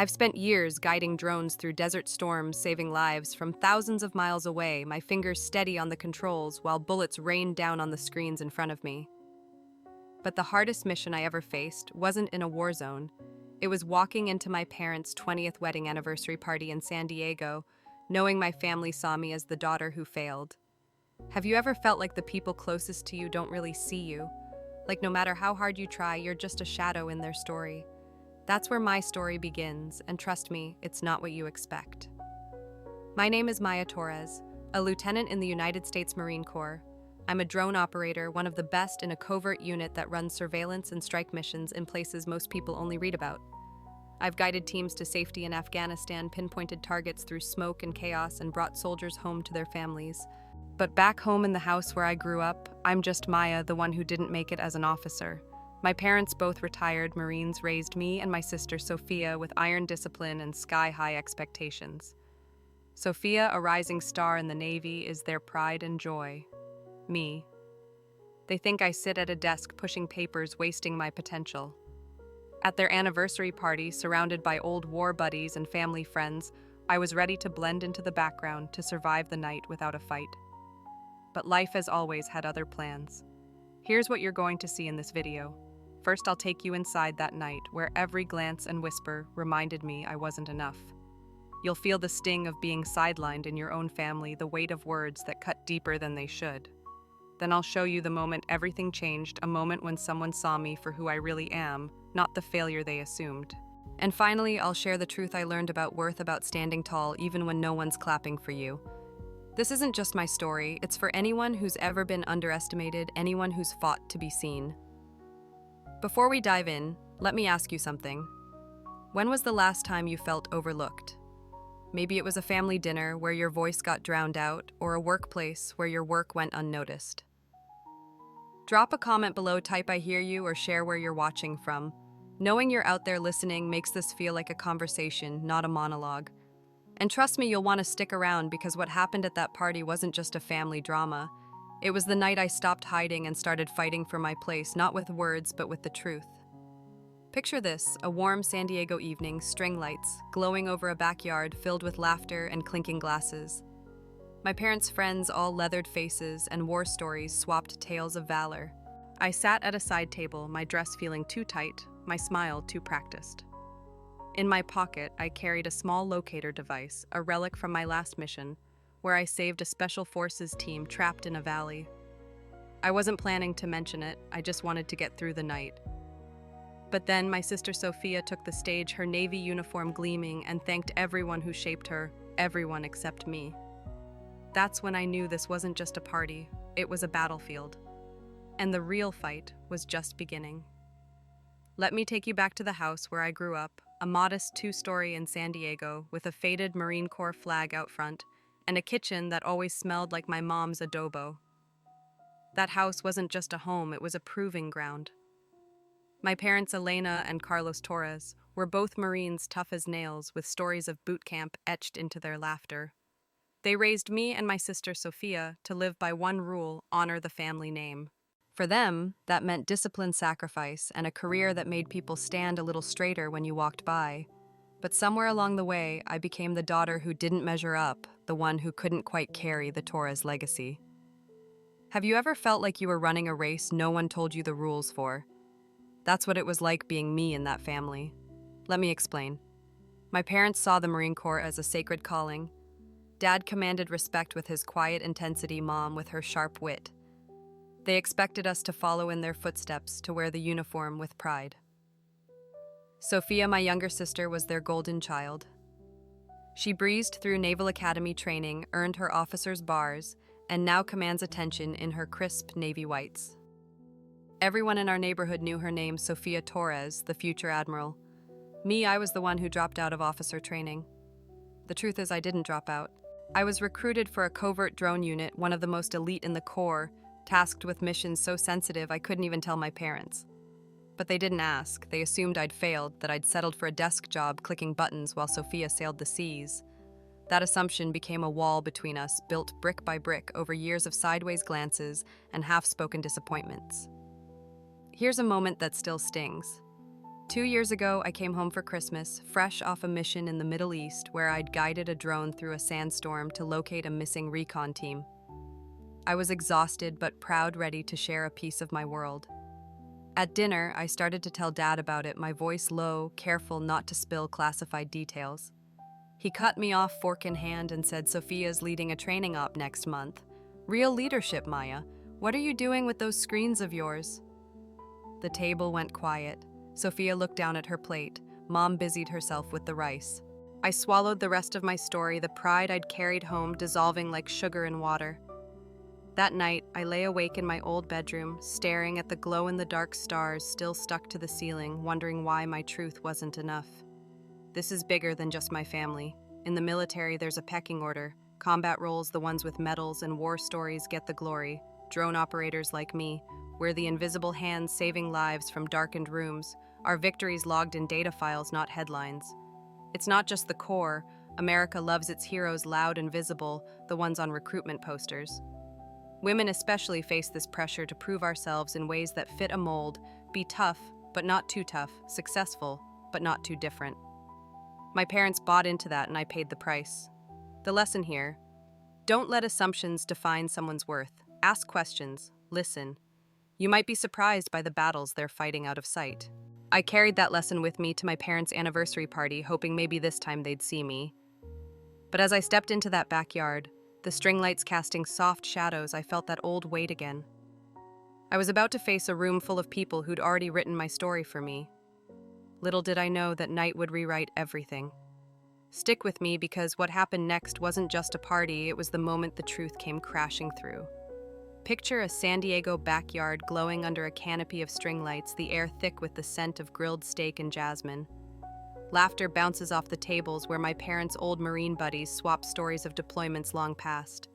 I've spent years guiding drones through desert storms, saving lives from thousands of miles away, my fingers steady on the controls while bullets rained down on the screens in front of me. But the hardest mission I ever faced wasn't in a war zone. It was walking into my parents' 20th wedding anniversary party in San Diego, knowing my family saw me as the daughter who failed. Have you ever felt like the people closest to you don't really see you? Like no matter how hard you try, you're just a shadow in their story. That's where my story begins, and trust me, it's not what you expect. My name is Maya Torres, a lieutenant in the United States Marine Corps. I'm a drone operator, one of the best in a covert unit that runs surveillance and strike missions in places most people only read about. I've guided teams to safety in Afghanistan, pinpointed targets through smoke and chaos, and brought soldiers home to their families. But back home in the house where I grew up, I'm just Maya, the one who didn't make it as an officer. My parents, both retired Marines, raised me and my sister Sophia with iron discipline and sky-high expectations. Sophia, a rising star in the Navy, is their pride and joy. Me. They think I sit at a desk pushing papers, wasting my potential. At their anniversary party, surrounded by old war buddies and family friends, I was ready to blend into the background to survive the night without a fight. But life, as always, had other plans. Here's what you're going to see in this video. First, I'll take you inside that night, where every glance and whisper reminded me I wasn't enough. You'll feel the sting of being sidelined in your own family, the weight of words that cut deeper than they should. Then I'll show you the moment everything changed, a moment when someone saw me for who I really am, not the failure they assumed. And finally, I'll share the truth I learned about worth, about standing tall even when no one's clapping for you. This isn't just my story, it's for anyone who's ever been underestimated, anyone who's fought to be seen. Before we dive in, let me ask you something. When was the last time you felt overlooked? Maybe it was a family dinner where your voice got drowned out, or a workplace where your work went unnoticed. Drop a comment below, type "I hear you," or share where you're watching from. Knowing you're out there listening makes this feel like a conversation, not a monologue. And trust me, you'll want to stick around because what happened at that party wasn't just a family drama. It was the night I stopped hiding and started fighting for my place, not with words, but with the truth. Picture this, a warm San Diego evening, string lights, glowing over a backyard filled with laughter and clinking glasses. My parents' friends, all leathered faces and war stories, swapped tales of valor. I sat at a side table, my dress feeling too tight, my smile too practiced. In my pocket, I carried a small locator device, a relic from my last mission, where I saved a special forces team trapped in a valley. I wasn't planning to mention it, I just wanted to get through the night. But then my sister Sophia took the stage, her Navy uniform gleaming, and thanked everyone who shaped her, everyone except me. That's when I knew this wasn't just a party, it was a battlefield. And the real fight was just beginning. Let me take you back to the house where I grew up, a modest two-story in San Diego with a faded Marine Corps flag out front, and a kitchen that always smelled like my mom's adobo. That house wasn't just a home, it was a proving ground. My parents, Elena and Carlos Torres, were both Marines tough as nails, with stories of boot camp etched into their laughter. They raised me and my sister Sophia to live by one rule: honor the family name. For them, that meant discipline, sacrifice, and a career that made people stand a little straighter when you walked by. But somewhere along the way, I became the daughter who didn't measure up, the one who couldn't quite carry the Torres legacy. Have you ever felt like you were running a race no one told you the rules for? That's what it was like being me in that family. Let me explain. My parents saw the Marine Corps as a sacred calling. Dad commanded respect with his quiet intensity, Mom with her sharp wit. They expected us to follow in their footsteps, to wear the uniform with pride. Sophia, my younger sister, was their golden child. She breezed through Naval Academy training, earned her officer's bars, and now commands attention in her crisp navy whites. Everyone in our neighborhood knew her name, Sophia Torres, the future admiral. Me, I was the one who dropped out of officer training. The truth is, I didn't drop out. I was recruited for a covert drone unit, one of the most elite in the Corps, tasked with missions so sensitive I couldn't even tell my parents. But they didn't ask. They assumed I'd failed, that I'd settled for a desk job clicking buttons while Sophia sailed the seas. That assumption became a wall between us, built brick by brick over years of sideways glances and half-spoken disappointments. Here's a moment that still stings. 2 years ago, I came home for Christmas, fresh off a mission in the Middle East where I'd guided a drone through a sandstorm to locate a missing recon team. I was exhausted but proud, ready to share a piece of my world. At dinner, I started to tell Dad about it, my voice low, careful not to spill classified details. He cut me off fork in hand and said, "Sophia's leading a training op next month. Real leadership, Maya. What are you doing with those screens of yours?" The table went quiet. Sophia looked down at her plate. Mom busied herself with the rice. I swallowed the rest of my story, the pride I'd carried home dissolving like sugar in water. That night, I lay awake in my old bedroom, staring at the glow-in-the-dark stars still stuck to the ceiling, wondering why my truth wasn't enough. This is bigger than just my family. In the military, there's a pecking order. Combat roles, the ones with medals and war stories, get the glory. Drone operators like me, we're the invisible hands saving lives from darkened rooms. Our victories logged in data files, not headlines. It's not just the Corps. America loves its heroes loud and visible, the ones on recruitment posters. Women especially face this pressure to prove ourselves in ways that fit a mold, be tough, but not too tough, successful, but not too different. My parents bought into that and I paid the price. The lesson here: don't let assumptions define someone's worth. Ask questions, listen. You might be surprised by the battles they're fighting out of sight. I carried that lesson with me to my parents' anniversary party, hoping maybe this time they'd see me. But as I stepped into that backyard, the string lights casting soft shadows, I felt that old weight again. I was about to face a room full of people who'd already written my story for me. Little did I know that night would rewrite everything. Stick with me, because what happened next wasn't just a party, it was the moment the truth came crashing through. Picture a San Diego backyard glowing under a canopy of string lights, the air thick with the scent of grilled steak and jasmine. Laughter bounces off the tables where my parents' old Marine buddies swap stories of deployments long past.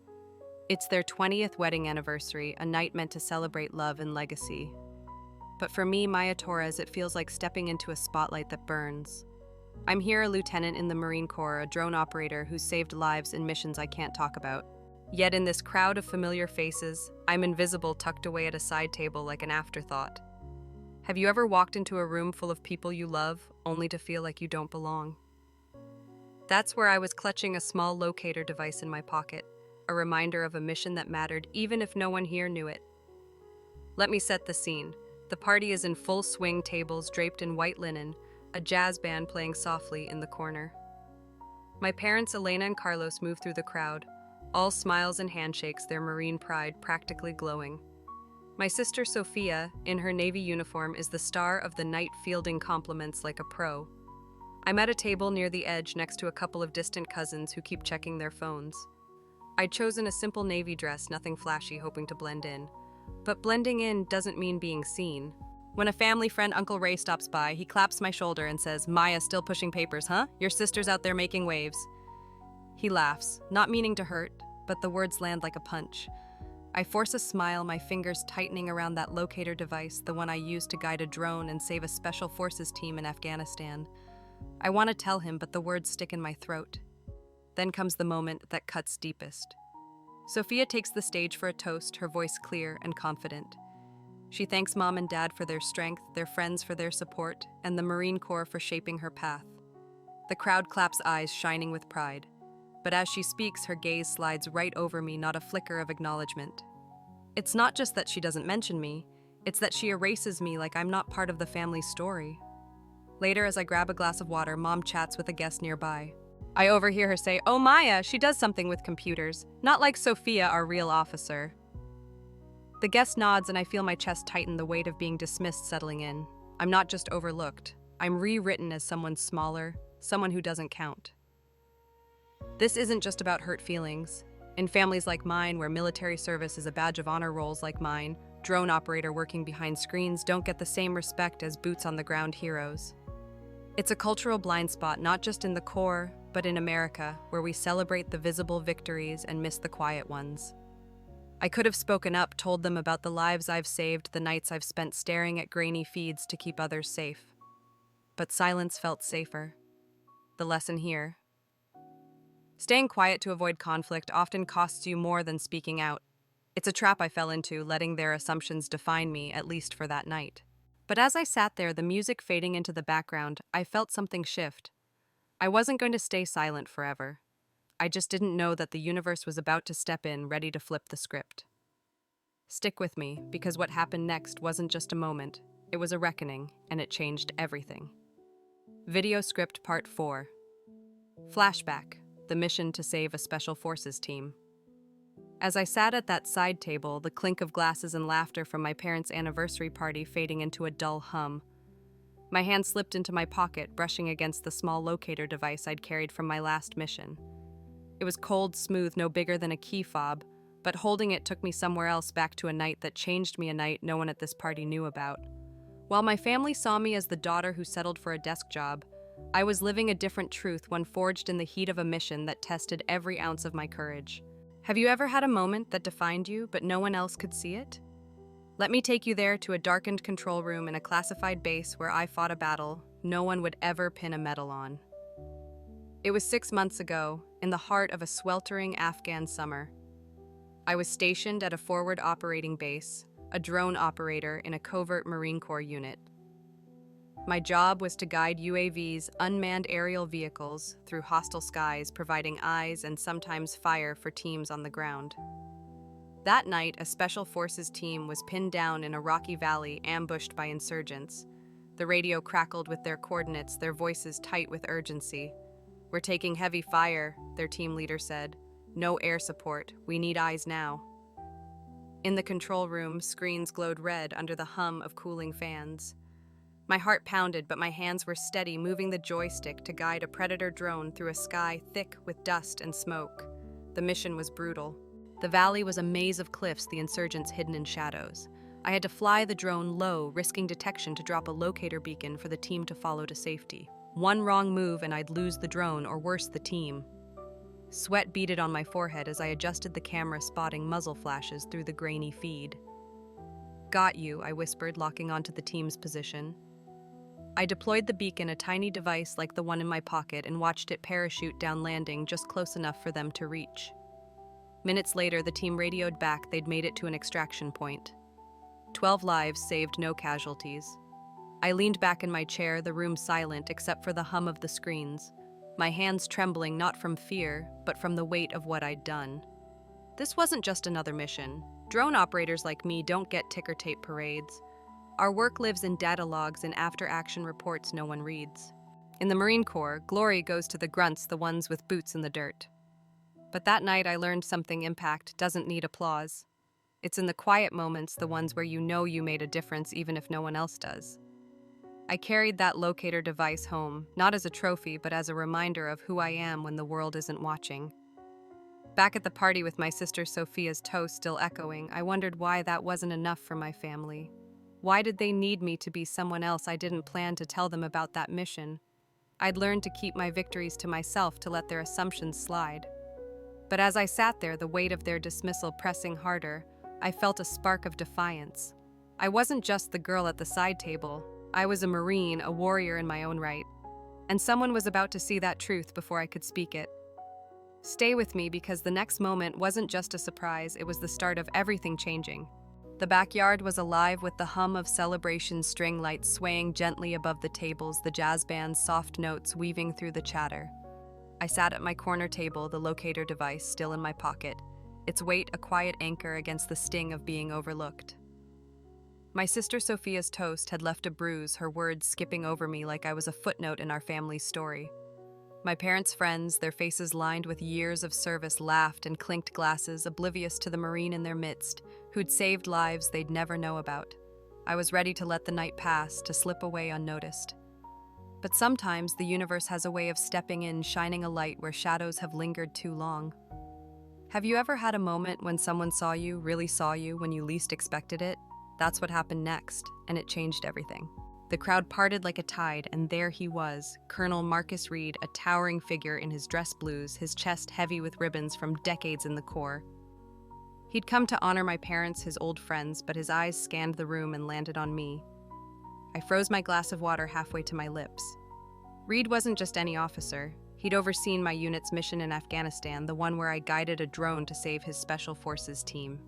It's their 20th wedding anniversary, a night meant to celebrate love and legacy. But for me, Maya Torres, it feels like stepping into a spotlight that burns. I'm here, a lieutenant in the Marine Corps, a drone operator who saved lives in missions I can't talk about. Yet in this crowd of familiar faces, I'm invisible, tucked away at a side table like an afterthought. Have you ever walked into a room full of people you love, only to feel like you don't belong? That's where I was, clutching a small locator device in my pocket, a reminder of a mission that mattered even if no one here knew it. Let me set the scene. The party is in full swing, tables draped in white linen, a jazz band playing softly in the corner. My parents, Elena and Carlos, move through the crowd, all smiles and handshakes, their Marine pride practically glowing. My sister Sophia, in her Navy uniform, is the star of the night, fielding compliments like a pro. I'm at a table near the edge next to a couple of distant cousins who keep checking their phones. I'd chosen a simple Navy dress, nothing flashy, hoping to blend in. But blending in doesn't mean being seen. When a family friend, Uncle Ray, stops by, he claps my shoulder and says, "Maya, still pushing papers, huh? Your sister's out there making waves." He laughs, not meaning to hurt, but the words land like a punch. I force a smile, my fingers tightening around that locator device, the one I used to guide a drone and save a special forces team in Afghanistan. I want to tell him, but the words stick in my throat. Then comes the moment that cuts deepest. Sophia takes the stage for a toast, her voice clear and confident. She thanks Mom and Dad for their strength, their friends for their support, and the Marine Corps for shaping her path. The crowd claps, eyes shining with pride. But as she speaks, her gaze slides right over me, not a flicker of acknowledgement. It's not just that she doesn't mention me, it's that she erases me like I'm not part of the family story. Later, as I grab a glass of water, Mom chats with a guest nearby. I overhear her say, "Oh, Maya, she does something with computers, not like Sophia, our real officer." The guest nods and I feel my chest tighten, the weight of being dismissed settling in. I'm not just overlooked, I'm rewritten as someone smaller, someone who doesn't count. This isn't just about hurt feelings. In families like mine, where military service is a badge of honor, roles like mine, drone operator working behind screens, don't get the same respect as boots on the ground heroes. It's a cultural blind spot, not just in the Corps, but in America, where we celebrate the visible victories and miss the quiet ones. I could have spoken up, told them about the lives I've saved, the nights I've spent staring at grainy feeds to keep others safe. But silence felt safer. The lesson here: staying quiet to avoid conflict often costs you more than speaking out. It's a trap I fell into, letting their assumptions define me, at least for that night. But as I sat there, the music fading into the background, I felt something shift. I wasn't going to stay silent forever. I just didn't know that the universe was about to step in, ready to flip the script. Stick with me, because what happened next wasn't just a moment. It was a reckoning, and it changed everything. Video script part 4. Flashback, the mission to save a special forces team. As I sat at that side table, the clink of glasses and laughter from my parents' anniversary party fading into a dull hum. My hand slipped into my pocket, brushing against the small locator device I'd carried from my last mission. It was cold, smooth, no bigger than a key fob, but holding it took me somewhere else, back to a night that changed me, a night no one at this party knew about. While my family saw me as the daughter who settled for a desk job, I was living a different truth, one forged in the heat of a mission that tested every ounce of my courage. Have you ever had a moment that defined you, but no one else could see it? Let me take you there, to a darkened control room in a classified base where I fought a battle no one would ever pin a medal on. It was 6 months ago, in the heart of a sweltering Afghan summer. I was stationed at a forward operating base, a drone operator in a covert Marine Corps unit. My job was to guide UAVs, unmanned aerial vehicles, through hostile skies, providing eyes and sometimes fire for teams on the ground. That night, a special forces team was pinned down in a rocky valley, ambushed by insurgents. The radio crackled with their coordinates, their voices tight with urgency. "We're taking heavy fire," their team leader said. "No air support. We need eyes now." In the control room, screens glowed red under the hum of cooling fans. My heart pounded, but my hands were steady, moving the joystick to guide a Predator drone through a sky thick with dust and smoke. The mission was brutal. The valley was a maze of cliffs, the insurgents hidden in shadows. I had to fly the drone low, risking detection, to drop a locator beacon for the team to follow to safety. One wrong move and I'd lose the drone, or worse, the team. Sweat beaded on my forehead as I adjusted the camera, spotting muzzle flashes through the grainy feed. "Got you," I whispered, locking onto the team's position. I deployed the beacon, a tiny device like the one in my pocket, and watched it parachute down, landing just close enough for them to reach. Minutes later, the team radioed back they'd made it to an extraction point. 12 lives saved, no casualties. I leaned back in my chair, the room silent except for the hum of the screens, my hands trembling not from fear, but from the weight of what I'd done. This wasn't just another mission. Drone operators like me don't get ticker tape parades. Our work lives in data logs and after-action reports no one reads. In the Marine Corps, glory goes to the grunts, the ones with boots in the dirt. But that night I learned something: impact doesn't need applause. It's in the quiet moments, the ones where you know you made a difference even if no one else does. I carried that locator device home, not as a trophy, but as a reminder of who I am when the world isn't watching. Back at the party with my sister Sophia's toast still echoing, I wondered why that wasn't enough for my family. Why did they need me to be someone else? I didn't plan to tell them about that mission. I'd learned to keep my victories to myself, to let their assumptions slide. But as I sat there, the weight of their dismissal pressing harder, I felt a spark of defiance. I wasn't just the girl at the side table. I was a Marine, a warrior in my own right. And someone was about to see that truth before I could speak it. Stay with me, because the next moment wasn't just a surprise, it was the start of everything changing. The backyard was alive with the hum of celebration string lights swaying gently above the tables, the jazz band's soft notes weaving through the chatter. I sat at my corner table, the locator device still in my pocket, its weight a quiet anchor against the sting of being overlooked. My sister Sophia's toast had left a bruise, her words skipping over me like I was a footnote in our family's story. My parents' friends, their faces lined with years of service, laughed and clinked glasses, oblivious to the Marine in their midst, who'd saved lives they'd never know about. I was ready to let the night pass, to slip away unnoticed. But sometimes the universe has a way of stepping in, shining a light where shadows have lingered too long. Have you ever had a moment when someone saw you, really saw you, when you least expected it? That's what happened next, and it changed everything. The crowd parted like a tide, and there he was, Colonel Marcus Reed, a towering figure in his dress blues, his chest heavy with ribbons from decades in the Corps. He'd come to honor my parents, his old friends, but his eyes scanned the room and landed on me. I froze my glass of water halfway to my lips. Reed wasn't just any officer. He'd overseen my unit's mission in Afghanistan, the one where I guided a drone to save his special forces team.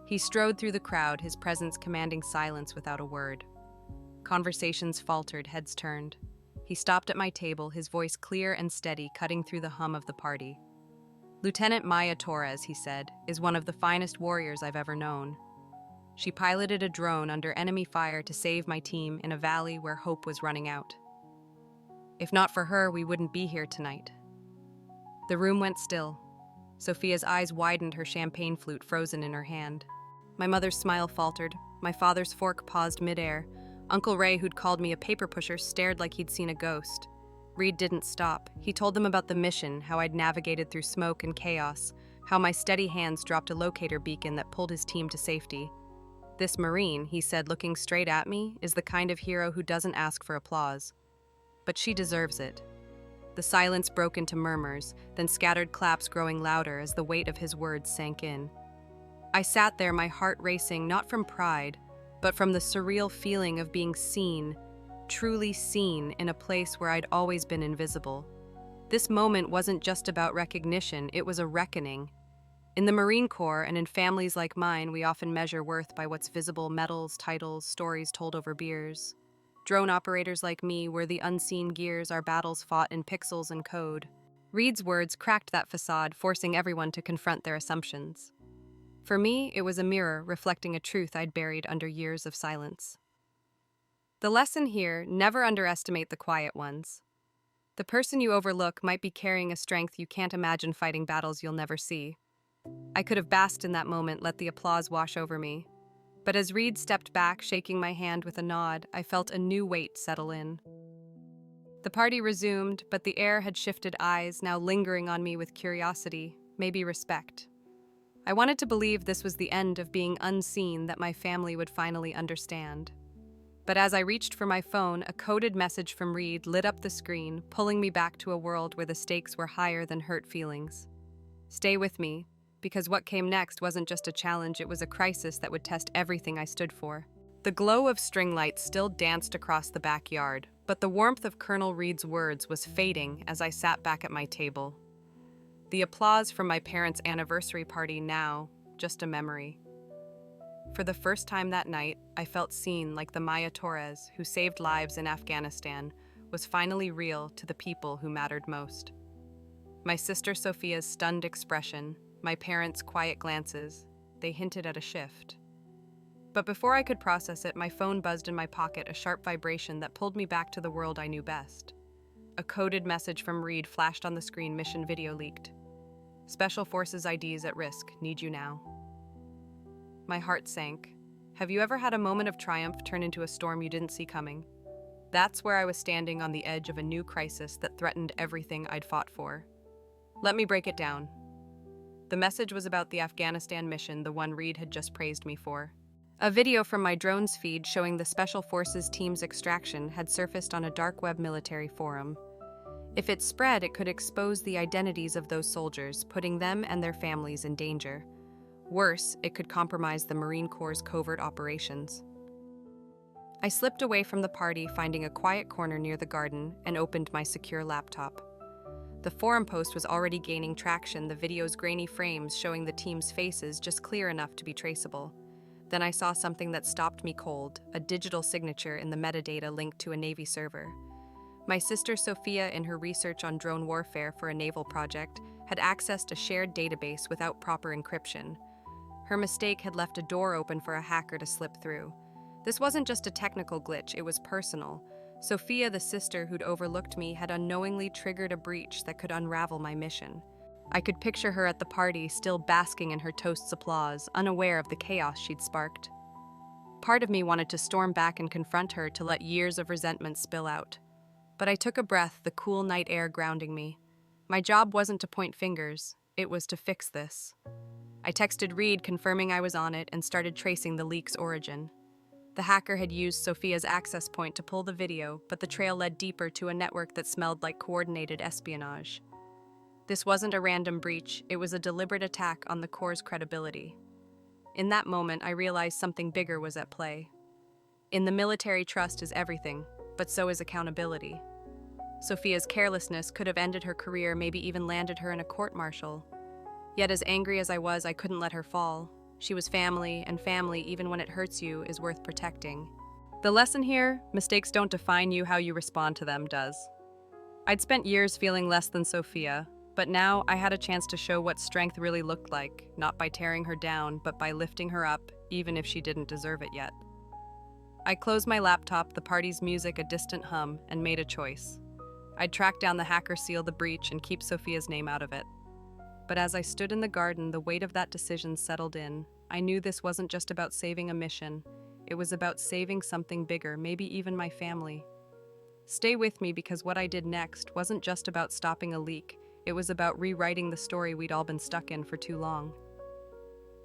He strode through the crowd, his presence commanding silence without a word. Conversations faltered, heads turned. He stopped at my table, his voice clear and steady, cutting through the hum of the party. "Lieutenant Maya Torres," he said, "is one of the finest warriors I've ever known. She piloted a drone under enemy fire to save my team in a valley where hope was running out. If not for her, we wouldn't be here tonight." The room went still. Sophia's eyes widened, her champagne flute frozen in her hand. My mother's smile faltered. My father's fork paused midair. Uncle Ray, who'd called me a paper pusher, stared like he'd seen a ghost. Reed didn't stop. He told them about the mission, how I'd navigated through smoke and chaos, how my steady hands dropped a locator beacon that pulled his team to safety. "This Marine," he said, looking straight at me, "is the kind of hero who doesn't ask for applause. But she deserves it." The silence broke into murmurs, then scattered claps growing louder as the weight of his words sank in. I sat there, my heart racing, not from pride, but from the surreal feeling of being seen, truly seen, in a place where I'd always been invisible. This moment wasn't just about recognition, it was a reckoning. In the Marine Corps and in families like mine, we often measure worth by what's visible: medals, titles, stories told over beers. Drone operators like me were the unseen gears, our battles fought in pixels and code. Reed's words cracked that facade, forcing everyone to confront their assumptions. For me, it was a mirror reflecting a truth I'd buried under years of silence. The lesson here: never underestimate the quiet ones. The person you overlook might be carrying a strength you can't imagine, fighting battles you'll never see. I could have basked in that moment, let the applause wash over me. But as Reed stepped back, shaking my hand with a nod, I felt a new weight settle in. The party resumed, but the air had shifted, eyes now lingering on me with curiosity, maybe respect. I wanted to believe this was the end of being unseen, that my family would finally understand. But as I reached for my phone, a coded message from Reed lit up the screen, pulling me back to a world where the stakes were higher than hurt feelings. "Stay with me," because what came next wasn't just a challenge, it was a crisis that would test everything I stood for. The glow of string lights still danced across the backyard, but the warmth of Colonel Reed's words was fading as I sat back at my table. The applause from my parents' anniversary party now, just a memory. For the first time that night, I felt seen, like the Maya Torres, who saved lives in Afghanistan, was finally real to the people who mattered most. My sister Sophia's stunned expression, my parents' quiet glances, they hinted at a shift. But before I could process it, my phone buzzed in my pocket, a sharp vibration that pulled me back to the world I knew best. A coded message from Reed flashed on the screen: "Mission video leaked. Special Forces IDs at risk. Need you now." My heart sank. Have you ever had a moment of triumph turn into a storm you didn't see coming? That's where I was, standing on the edge of a new crisis that threatened everything I'd fought for. Let me break it down. The message was about the Afghanistan mission, the one Reed had just praised me for. A video from my drone's feed showing the Special Forces team's extraction had surfaced on a dark web military forum. If it spread, it could expose the identities of those soldiers, putting them and their families in danger. Worse, it could compromise the Marine Corps' covert operations. I slipped away from the party, finding a quiet corner near the garden, and opened my secure laptop. The forum post was already gaining traction, the video's grainy frames showing the team's faces just clear enough to be traceable. Then I saw something that stopped me cold, a digital signature in the metadata linked to a Navy server. My sister Sophia, in her research on drone warfare for a naval project, had accessed a shared database without proper encryption. Her mistake had left a door open for a hacker to slip through. This wasn't just a technical glitch, it was personal. Sophia, the sister who'd overlooked me, had unknowingly triggered a breach that could unravel my mission. I could picture her at the party, still basking in her toast's applause, unaware of the chaos she'd sparked. Part of me wanted to storm back and confront her, to let years of resentment spill out. But I took a breath, the cool night air grounding me. My job wasn't to point fingers, it was to fix this. I texted Reed confirming I was on it and started tracing the leak's origin. The hacker had used Sophia's access point to pull the video, but the trail led deeper, to a network that smelled like coordinated espionage. This wasn't a random breach, it was a deliberate attack on the Corps' credibility. In that moment, I realized something bigger was at play. In the military, trust is everything, but so is accountability. Sophia's carelessness could have ended her career, maybe even landed her in a court-martial. Yet as angry as I was, I couldn't let her fall. She was family, and family, even when it hurts you, is worth protecting. The lesson here, mistakes don't define you, how you respond to them does. I'd spent years feeling less than Sophia, but now I had a chance to show what strength really looked like, not by tearing her down, but by lifting her up, even if she didn't deserve it yet. I closed my laptop, the party's music a distant hum, and made a choice. I'd track down the hacker, seal the breach, and keep Sophia's name out of it. But as I stood in the garden, the weight of that decision settled in. I knew this wasn't just about saving a mission. It was about saving something bigger, maybe even my family. Stay with me, because what I did next wasn't just about stopping a leak. It was about rewriting the story we'd all been stuck in for too long.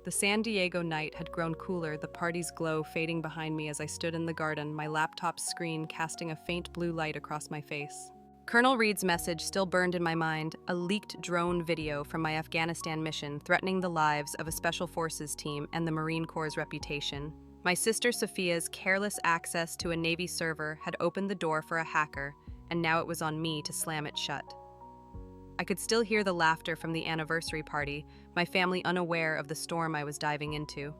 The San Diego night had grown cooler, the party's glow fading behind me as I stood in the garden, my laptop's screen casting a faint blue light across my face. Colonel Reed's message still burned in my mind, a leaked drone video from my Afghanistan mission threatening the lives of a Special Forces team and the Marine Corps' reputation. My sister Sophia's careless access to a Navy server had opened the door for a hacker, and now it was on me to slam it shut. I could still hear the laughter from the anniversary party, my family unaware of the storm I was diving into.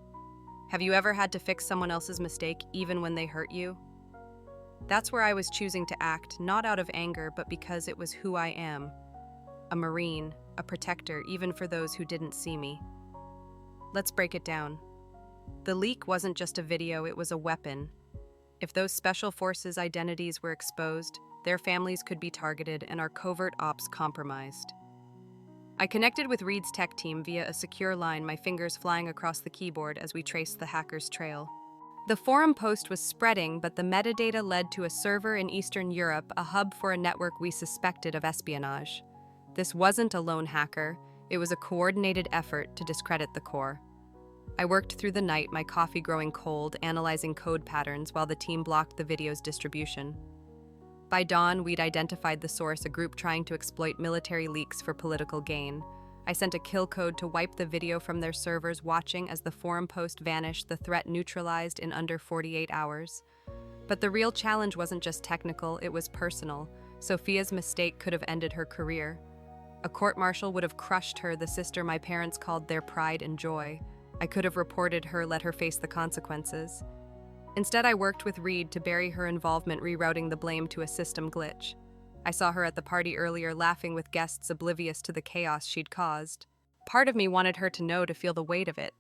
Have you ever had to fix someone else's mistake even when they hurt you? That's where I was choosing to act, not out of anger, but because it was who I am. A Marine, a protector, even for those who didn't see me. Let's break it down. The leak wasn't just a video, it was a weapon. If those Special Forces identities were exposed, their families could be targeted and our covert ops compromised. I connected with Reed's tech team via a secure line, my fingers flying across the keyboard as we traced the hacker's trail. The forum post was spreading, but the metadata led to a server in Eastern Europe, a hub for a network we suspected of espionage. This wasn't a lone hacker, it was a coordinated effort to discredit the Corps. I worked through the night, my coffee growing cold, analyzing code patterns while the team blocked the video's distribution. By dawn, we'd identified the source, a group trying to exploit military leaks for political gain. I sent a kill code to wipe the video from their servers, watching as the forum post vanished, the threat neutralized in under 48 hours. But the real challenge wasn't just technical, it was personal. Sophia's mistake could have ended her career. A court-martial would have crushed her, the sister my parents called their pride and joy. I could have reported her, let her face the consequences. Instead, I worked with Reed to bury her involvement, rerouting the blame to a system glitch. I saw her at the party earlier, laughing with guests, oblivious to the chaos she'd caused. Part of me wanted her to know, to feel the weight of it.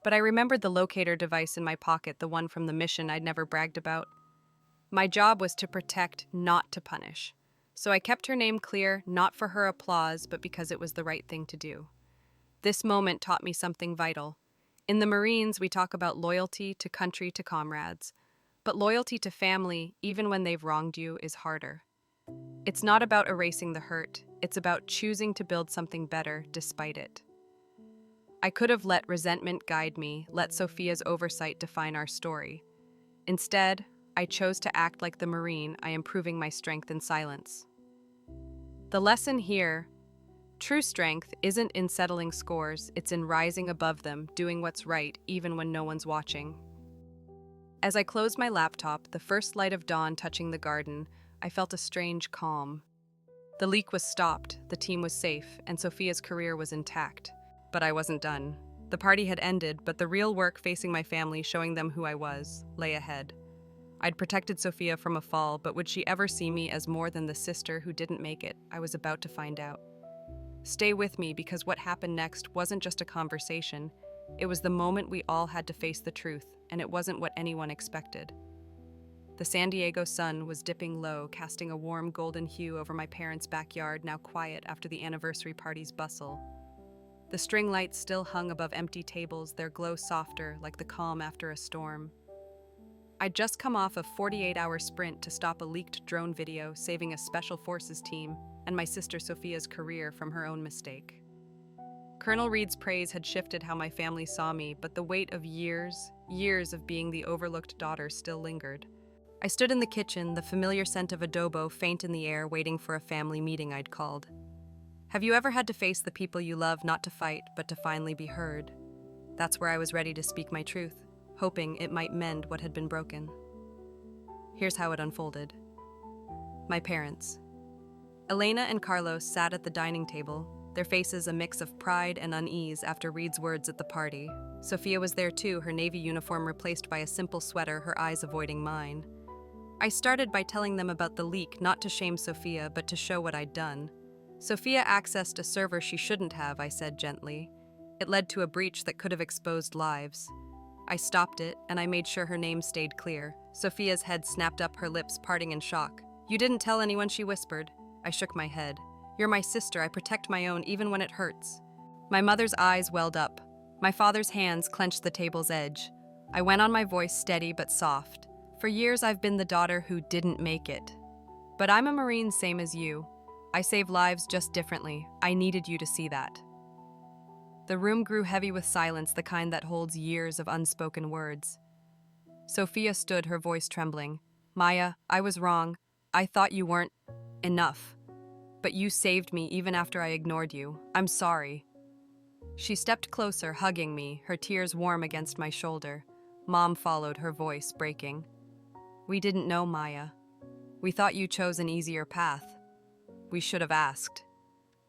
But I remembered the locator device in my pocket, the one from the mission I'd never bragged about. My job was to protect, not to punish. So I kept her name clear, not for her applause, but because it was the right thing to do. This moment taught me something vital. In the Marines, we talk about loyalty to country, to comrades. But loyalty to family, even when they've wronged you, is harder. It's not about erasing the hurt, it's about choosing to build something better despite it. I could have let resentment guide me, let Sophia's oversight define our story. Instead, I chose to act like the Marine, I am proving my strength in silence. The lesson here: true strength isn't in settling scores, it's in rising above them, doing what's right even when no one's watching. As I closed my laptop, the first light of dawn touching the garden, I felt a strange calm. The leak was stopped, the team was safe, and Sophia's career was intact. But I wasn't done. The party had ended, but the real work facing my family, showing them who I was, lay ahead. I'd protected Sophia from a fall, but would she ever see me as more than the sister who didn't make it? I was about to find out. Stay with me, because what happened next wasn't just a conversation. It was the moment we all had to face the truth, and it wasn't what anyone expected. The San Diego sun was dipping low, casting a warm golden hue over my parents' backyard, now quiet after the anniversary party's bustle. The string lights still hung above empty tables, their glow softer, like the calm after a storm. I'd just come off a 48-hour sprint to stop a leaked drone video, saving a Special Forces team, and my sister Sophia's career from her own mistake. Colonel Reed's praise had shifted how my family saw me, but the weight of years of being the overlooked daughter still lingered. I stood in the kitchen, the familiar scent of adobo faint in the air, waiting for a family meeting I'd called. Have you ever had to face the people you love, not to fight, but to finally be heard? That's where I was ready to speak my truth, hoping it might mend what had been broken. Here's how it unfolded. My parents. Elena and Carlos sat at the dining table, their faces a mix of pride and unease after Reed's words at the party. Sophia was there too, her navy uniform replaced by a simple sweater, her eyes avoiding mine. I started by telling them about the leak, not to shame Sophia, but to show what I'd done. Sophia accessed a server she shouldn't have, I said gently. It led to a breach that could have exposed lives. I stopped it, and I made sure her name stayed clear. Sophia's head snapped up, her lips parting in shock. "You didn't tell anyone," she whispered. I shook my head. "You're my sister. I protect my own, even when it hurts." My mother's eyes welled up. My father's hands clenched the table's edge. I went on, my voice steady but soft. "For years I've been the daughter who didn't make it. But I'm a Marine, same as you. I save lives just differently. I needed you to see that." The room grew heavy with silence, the kind that holds years of unspoken words. Sophia stood, her voice trembling. "Maya, I was wrong. I thought you weren't enough. But you saved me even after I ignored you. I'm sorry." She stepped closer, hugging me, her tears warm against my shoulder. Mom followed, her voice breaking. "We didn't know, Maya. We thought you chose an easier path. We should have asked."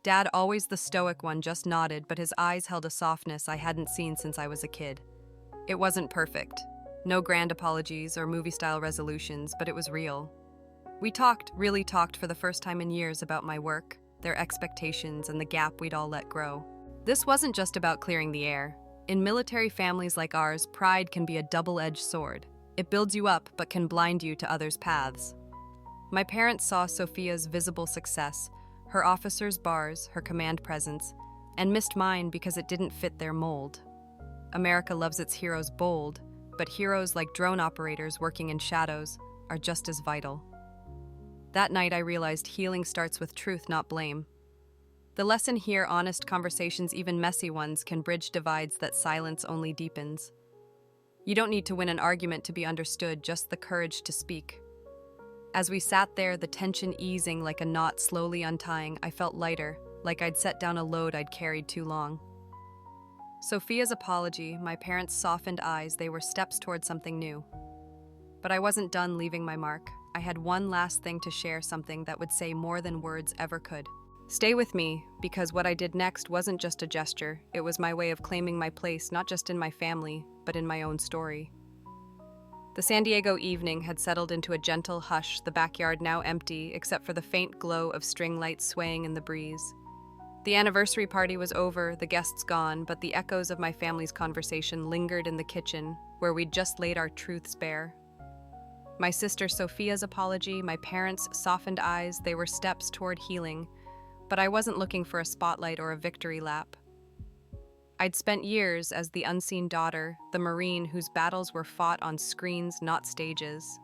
Dad, always the stoic one, just nodded, but his eyes held a softness I hadn't seen since I was a kid. It wasn't perfect. No grand apologies or movie-style resolutions, but it was real. We talked, really talked for the first time in years about my work, their expectations, and the gap we'd all let grow. This wasn't just about clearing the air. In military families like ours, pride can be a double-edged sword. It builds you up, but can blind you to others' paths. My parents saw Sophia's visible success, her officers' bars, her command presence, and missed mine because it didn't fit their mold. America loves its heroes bold, but heroes like drone operators working in shadows are just as vital. That night I realized healing starts with truth, not blame. The lesson here: honest conversations, even messy ones, can bridge divides that silence only deepens. You don't need to win an argument to be understood, just the courage to speak. As we sat there, the tension easing like a knot slowly untying, I felt lighter, like I'd set down a load I'd carried too long. Sophia's apology, my parents' softened eyes, they were steps toward something new. But I wasn't done leaving my mark. I had one last thing to share, something that would say more than words ever could. Stay with me, because what I did next wasn't just a gesture. It was my way of claiming my place, not just in my family, but in my own story. The San Diego evening had settled into a gentle hush, the backyard now empty, except for the faint glow of string lights swaying in the breeze. The anniversary party was over, the guests gone, but the echoes of my family's conversation lingered in the kitchen, where we'd just laid our truths bare. My sister Sophia's apology, my parents' softened eyes, they were steps toward healing, but I wasn't looking for a spotlight or a victory lap. I'd spent years as the unseen daughter, the Marine whose battles were fought on screens, not stages.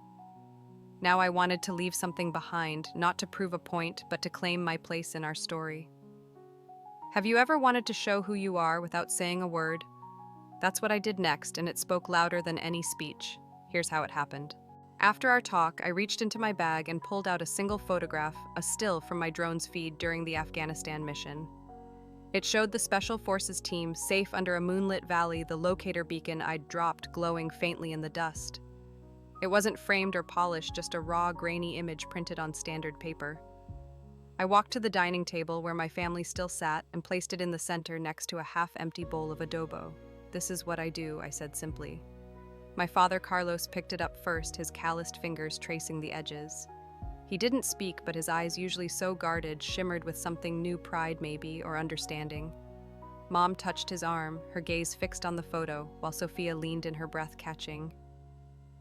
Now I wanted to leave something behind, not to prove a point, but to claim my place in our story. Have you ever wanted to show who you are without saying a word? That's what I did next, and it spoke louder than any speech. Here's how it happened. After our talk, I reached into my bag and pulled out a single photograph, a still from my drone's feed during the Afghanistan mission. It showed the Special Forces team safe under a moonlit valley, the locator beacon I'd dropped glowing faintly in the dust. It wasn't framed or polished, just a raw, grainy image printed on standard paper. I walked to the dining table where my family still sat and placed it in the center next to a half-empty bowl of adobo. "This is what I do," I said simply. My father Carlos picked it up first, his calloused fingers tracing the edges. He didn't speak, but his eyes, usually so guarded, shimmered with something new, pride maybe, or understanding. Mom touched his arm, her gaze fixed on the photo, while Sophia leaned in, her breath catching.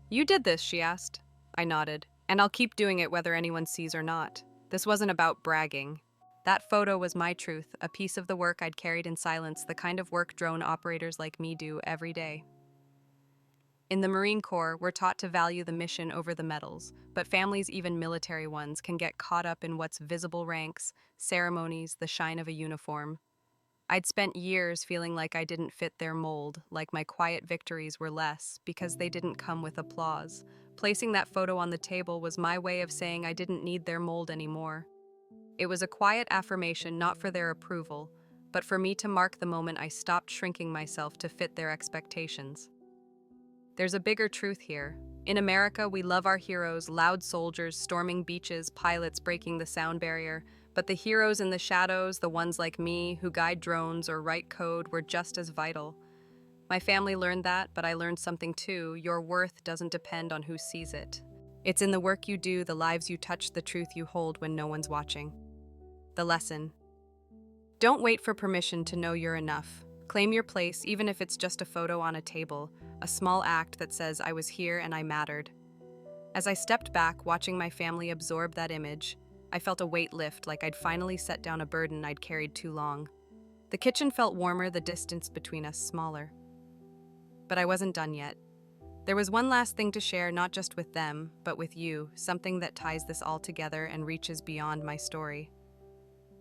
"You did this?" she asked. I nodded. "And I'll keep doing it whether anyone sees or not." This wasn't about bragging. That photo was my truth, a piece of the work I'd carried in silence, the kind of work drone operators like me do every day. In the Marine Corps, we're taught to value the mission over the medals, but families, even military ones, can get caught up in what's visible: ranks, ceremonies, the shine of a uniform. I'd spent years feeling like I didn't fit their mold, like my quiet victories were less, because they didn't come with applause. Placing that photo on the table was my way of saying I didn't need their mold anymore. It was a quiet affirmation, not for their approval, but for me to mark the moment I stopped shrinking myself to fit their expectations. There's a bigger truth here. In America, we love our heroes, loud soldiers storming beaches, pilots breaking the sound barrier, But the heroes in the shadows, the ones like me who guide drones or write code, were just as vital. My family learned that, but I learned something too. Your worth doesn't depend on who sees it. It's in the work you do, the lives you touch, the truth you hold when no one's watching. The lesson. Don't wait for permission to know you're enough. Claim your place, even if it's just a photo on a table, a small act that says I was here and I mattered. As I stepped back, watching my family absorb that image, I felt a weight lift, like I'd finally set down a burden I'd carried too long. The kitchen felt warmer, the distance between us smaller. But I wasn't done yet. There was one last thing to share, not just with them, but with you, something that ties this all together and reaches beyond my story.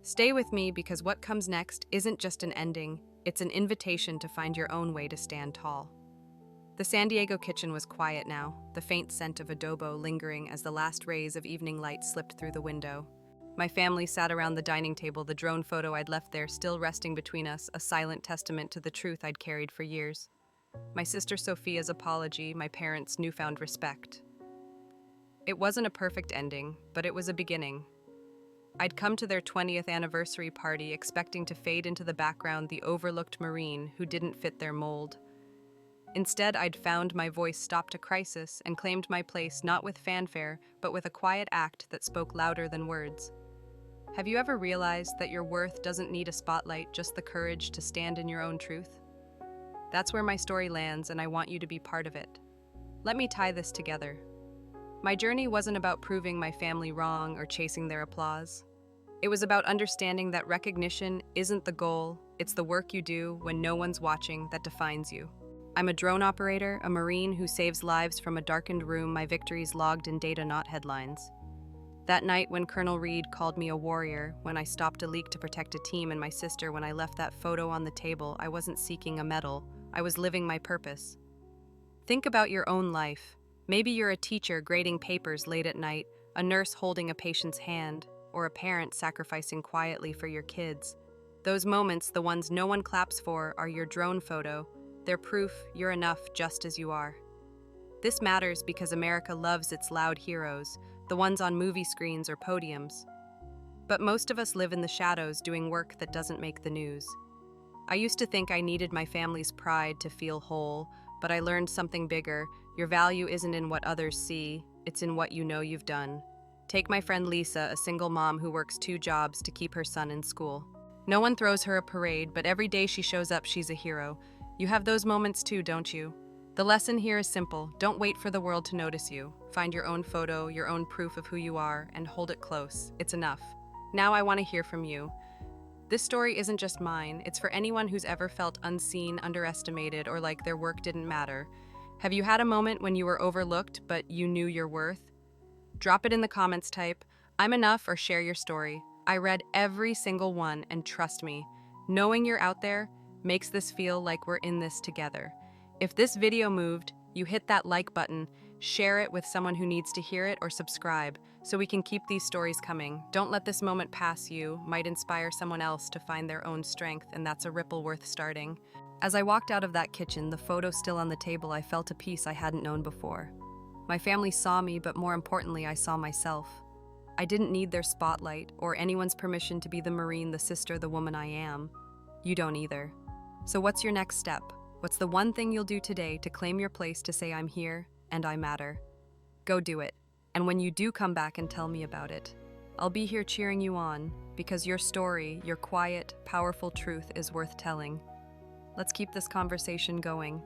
Stay with me, because what comes next isn't just an ending, it's an invitation to find your own way to stand tall. The San Diego kitchen was quiet now, the faint scent of adobo lingering as the last rays of evening light slipped through the window. My family sat around the dining table, the drone photo I'd left there still resting between us, a silent testament to the truth I'd carried for years. My sister Sophia's apology, my parents' newfound respect. It wasn't a perfect ending, but it was a beginning. I'd come to their 20th anniversary party expecting to fade into the background the overlooked Marine who didn't fit their mold. Instead, I'd found my voice stopped a crisis and claimed my place not with fanfare, but with a quiet act that spoke louder than words. Have you ever realized that your worth doesn't need a spotlight, just the courage to stand in your own truth? That's where my story lands, and I want you to be part of it. Let me tie this together. My journey wasn't about proving my family wrong or chasing their applause. It was about understanding that recognition isn't the goal, it's the work you do when no one's watching that defines you. I'm a drone operator, a Marine who saves lives from a darkened room, my victories logged in data, not headlines. That night when Colonel Reed called me a warrior, when I stopped a leak to protect a team, and my sister, when I left that photo on the table, I wasn't seeking a medal, I was living my purpose. Think about your own life. Maybe you're a teacher grading papers late at night, a nurse holding a patient's hand, or a parent sacrificing quietly for your kids. Those moments, the ones no one claps for, are your drone photo. They're proof you're enough just as you are. This matters because America loves its loud heroes, the ones on movie screens or podiums. But most of us live in the shadows doing work that doesn't make the news. I used to think I needed my family's pride to feel whole, but I learned something bigger. Your value isn't in what others see, it's in what you know you've done. Take my friend Lisa, a single mom who works 2 jobs to keep her son in school. No one throws her a parade, but every day she shows up, she's a hero. You have those moments too, don't you? The lesson here is simple. Don't wait for the world to notice you. Find your own photo, your own proof of who you are, and hold it close. It's enough. Now I want to hear from you. This story isn't just mine, it's for anyone who's ever felt unseen, underestimated, or like their work didn't matter. Have you had a moment when you were overlooked, but you knew your worth? Drop it in the comments, type, "I'm enough," or share your story. I read every single one, and trust me, knowing you're out there makes this feel like we're in this together. If this video moved, you hit that like button, share it with someone who needs to hear it, or subscribe so we can keep these stories coming. Don't let this moment pass you, might inspire someone else to find their own strength, and that's a ripple worth starting. As I walked out of that kitchen, the photo still on the table, I felt a peace I hadn't known before. My family saw me, but more importantly, I saw myself. I didn't need their spotlight or anyone's permission to be the Marine, the sister, the woman I am. You don't either. So what's your next step? What's the one thing you'll do today to claim your place, to say I'm here and I matter? Go do it. And when you do come back and tell me about it, I'll be here cheering you on, because your story, your quiet, powerful truth is worth telling. Let's keep this conversation going.